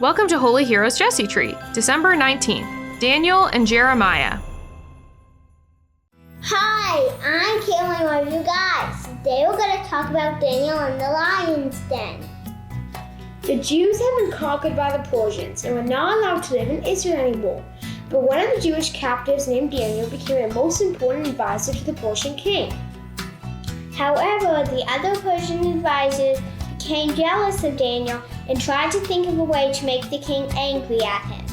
Welcome to Holy Heroes Jesse Tree, December 19th, Daniel and Jeremiah. Hi, I'm Caitlin, one of you guys. Today we're going to talk about Daniel and the lion's den. The Jews had been conquered by the Persians and were not allowed to live in Israel anymore. But one of the Jewish captives named Daniel became a most important advisor to the Persian king. However, the other Persian advisors became jealous of Daniel and tried to think of a way to make the king angry at him.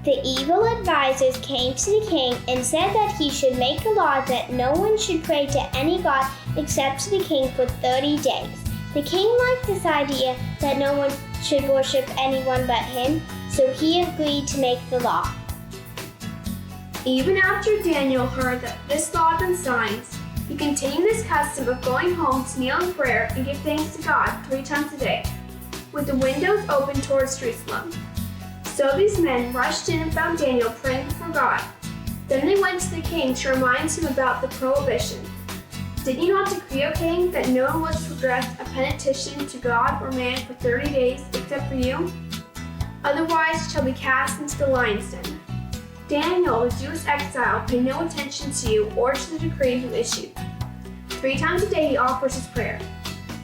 The evil advisors came to the king and said that he should make a law that no one should pray to any god except to the king for 30 days. The king liked this idea that no one should worship anyone but him, so he agreed to make the law. Even after Daniel heard that this law had been signed, he continued this custom of going home to kneel in prayer and give thanks to God 3 times a day, with the windows open towards Jerusalem. So these men rushed in and found Daniel praying before God. Then they went to the king to remind him about the prohibition. Did you not decree, O king, that no one was to address a petition to God or man for 30 days except for you? Otherwise he shall be cast into the lion's den. Daniel, the Jewish exile, paid no attention to you or to the decree you issued. 3 times a day he offers his prayer.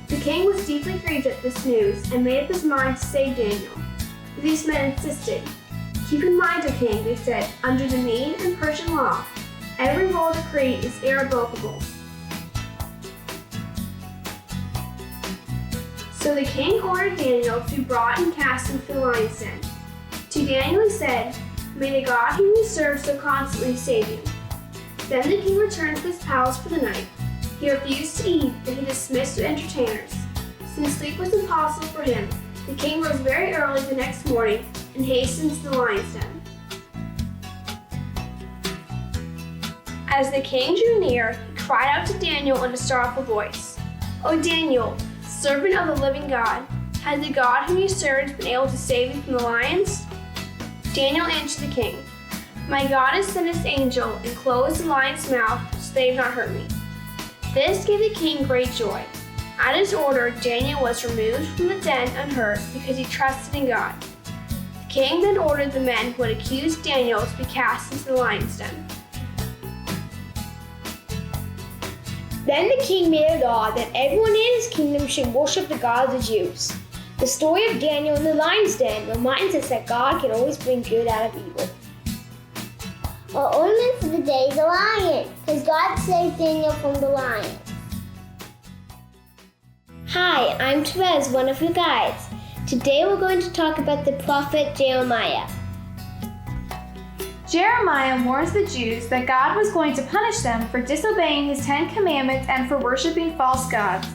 The king was deeply grieved at this news and made up his mind to save Daniel. But these men insisted. Keep in mind, O king, they said, under the Mede and Persian law, every royal decree is irrevocable. So the king ordered Daniel to be brought and cast into the lion's den. To Daniel he said, "May the God whom you serve so constantly save you." Then the king returned to his palace for the night. He refused to eat, and he dismissed the entertainers. Since sleep was impossible for him, the king rose very early the next morning and hastened to the lion's den. As the king drew near, he cried out to Daniel in a sorrowful voice, "O Daniel, servant of the living God, has the God whom you serve been able to save you from the lions?" Daniel answered the king, "My God has sent his angel and closed the lion's mouth so they have not hurt me." This gave the king great joy. At his order, Daniel was removed from the den unhurt because he trusted in God. The king then ordered the men who had accused Daniel to be cast into the lion's den. Then the king made a law that everyone in his kingdom should worship the God of the Jews. The story of Daniel in the lion's den reminds us that God can always bring good out of evil. Our ornament for the day is a lion, because God saved Daniel from the lion. Hi, I'm Therese, one of you guys. Today we're going to talk about the prophet Jeremiah. Jeremiah warns the Jews that God was going to punish them for disobeying his 10 commandments and for worshiping false gods.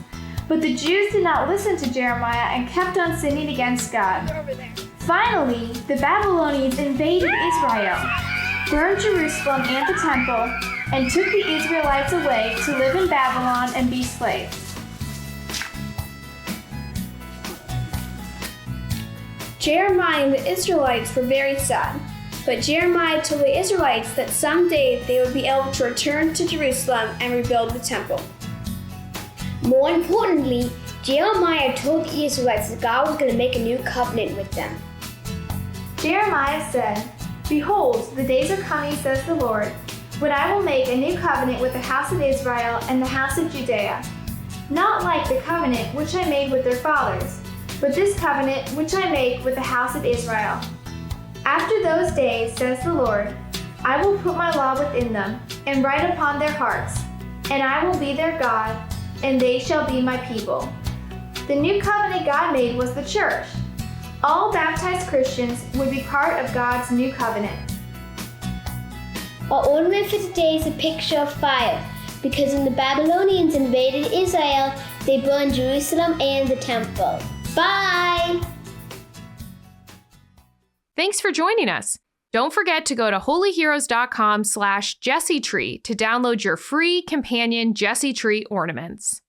But the Jews did not listen to Jeremiah and kept on sinning against God. Finally, the Babylonians invaded Israel, burned Jerusalem and the temple, and took the Israelites away to live in Babylon and be slaves. Jeremiah and the Israelites were very sad, but Jeremiah told the Israelites that someday they would be able to return to Jerusalem and rebuild the temple. More importantly, Jeremiah told the Israelites that God was going to make a new covenant with them. Jeremiah said, "Behold, the days are coming, says the Lord, when I will make a new covenant with the house of Israel and the house of Judea, not like the covenant which I made with their fathers, but this covenant which I make with the house of Israel. After those days, says the Lord, I will put my law within them and write upon their hearts, and I will be their God, and they shall be my people." The new covenant God made was the church. All baptized Christians would be part of God's new covenant. Our ornament for today is a picture of fire, because when the Babylonians invaded Israel, they burned Jerusalem and the temple. Bye! Thanks for joining us. Don't forget to go to holyheroes.com/jessetree to download your free companion Jesse Tree ornaments.